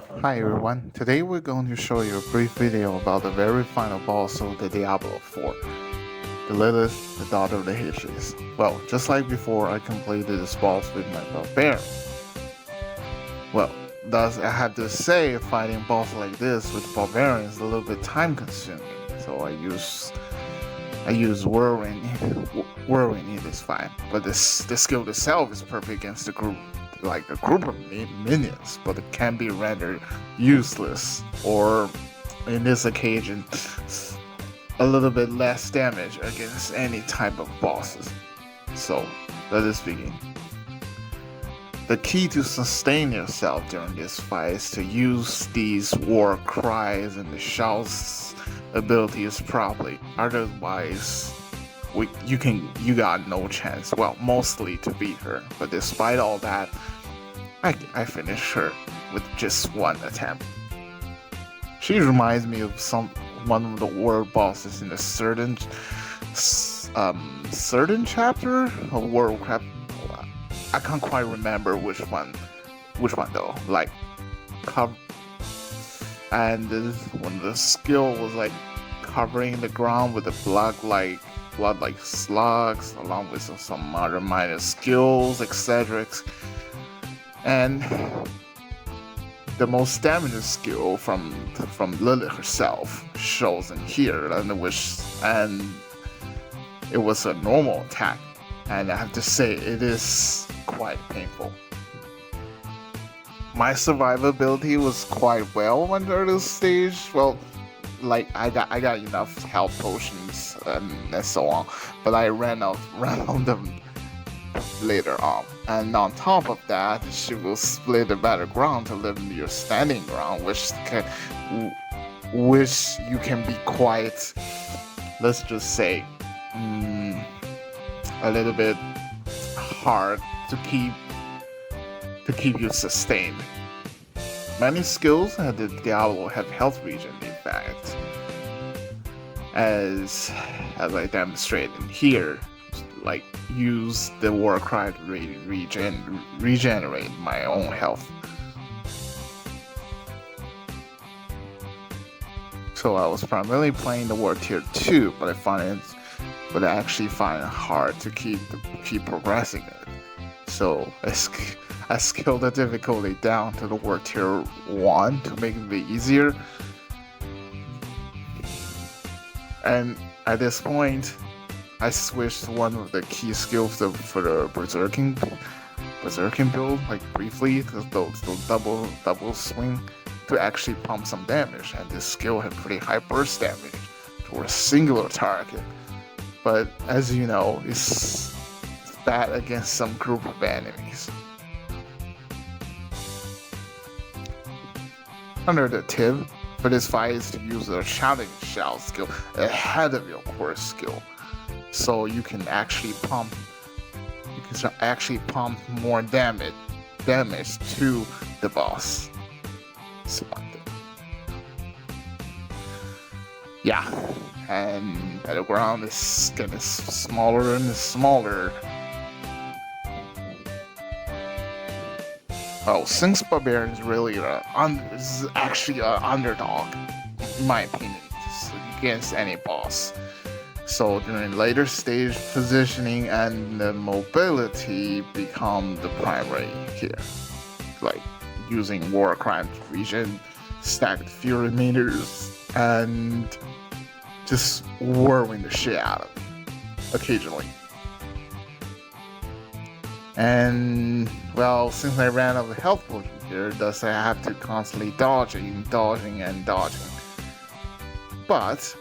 Hi everyone, today we're going to show you a brief video about the very final boss of the Diablo IV, the Lilith, the daughter of the Hades. Well, just like before, I completed this boss with my barbarian. Well, thus I have to say, fighting a boss like this with barbarian is a little bit time consuming, so I use whirlwind in this fight, but the skill itself is perfect against the group, like a group of minions, but it can be rendered useless, or in this occasion, a little bit less damage against any type of bosses. So let us begin. The key to sustain yourself during this fight is to use these war cries and the shouts abilities properly. Otherwise, you got no chance. Well, mostly to beat her. But despite all that, I finished her with just one attempt. She reminds me of one of the world bosses in a certain chapter of World of Warcraft. I can't quite remember which one though. Like, and when the skill was like covering the ground with the blood like slugs, along with some other minor skills, etc. And the most damaging skill from Lilith herself shows in here, and it was a normal attack, and I have to say it is quite painful. My survivability was quite well under this stage. Well, like I got enough health potions and so on, but I ran out them later on. And on top of that, she will split the battleground to live in your standing ground, which you can be quite, let's just say, a little bit hard to keep you sustained. Many skills at the Diablo have health regen effect, as I demonstrated here. Like, use the war cry to regenerate my own health. So I was primarily playing the war tier 2, but I actually find it hard to keep progressing it. So I scaled the difficulty down to the war tier 1 to make it a bit easier. And at this point, I switched one of the key skills for the berserking build, like briefly, those double swing, to actually pump some damage. And this skill had pretty high burst damage for a singular target. But as you know, it's bad against some group of enemies. Under the tip for this fight is to use a shouting shout skill ahead of your core skill, so you can actually pump more damage to the boss. Yeah, and battleground is getting smaller and smaller. Oh, since Barbarian is really is actually an underdog, in my opinion, against any boss. So during later stage, positioning and the mobility become the primary here. Like using war crime region, stacked fury meters, and just whirling the shit out of them occasionally. And well, since I ran out of health potion here, thus I have to constantly dodging. But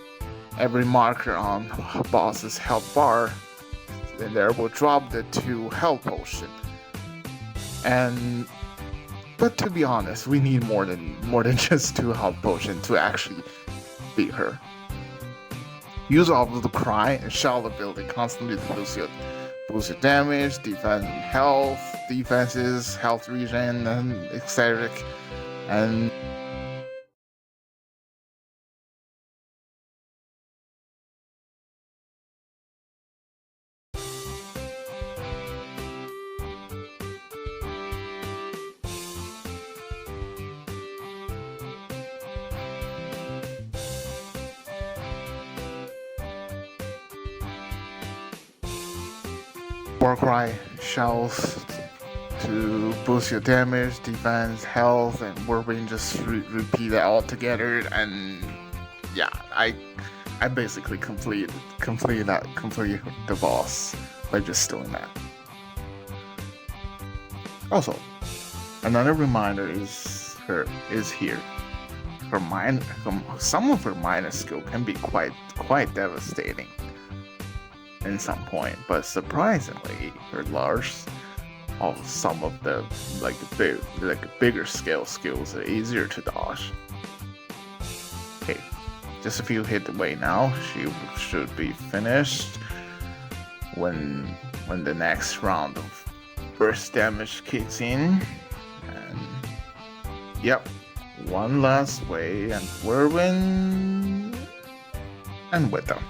every marker on a boss's health bar in there will drop the 2 health potion. But to be honest, we need more than just 2 health potions to actually beat her. Use all of the cry and shout ability constantly to boost your damage, defense, defenses, health regen, and etc. And Warcry shells to boost your damage, defense, health, and Whirlwind just repeat it all together. And yeah, I basically complete the boss by just doing that. Also, another reminder is here. Some of her minor skill can be quite devastating in some point, but surprisingly, her large some of the bigger scale skills are easier to dodge. Okay, just a few hit away now. She should be finished when the next round of burst damage kicks in. And yep, one last way, and Whirlwind, and with them.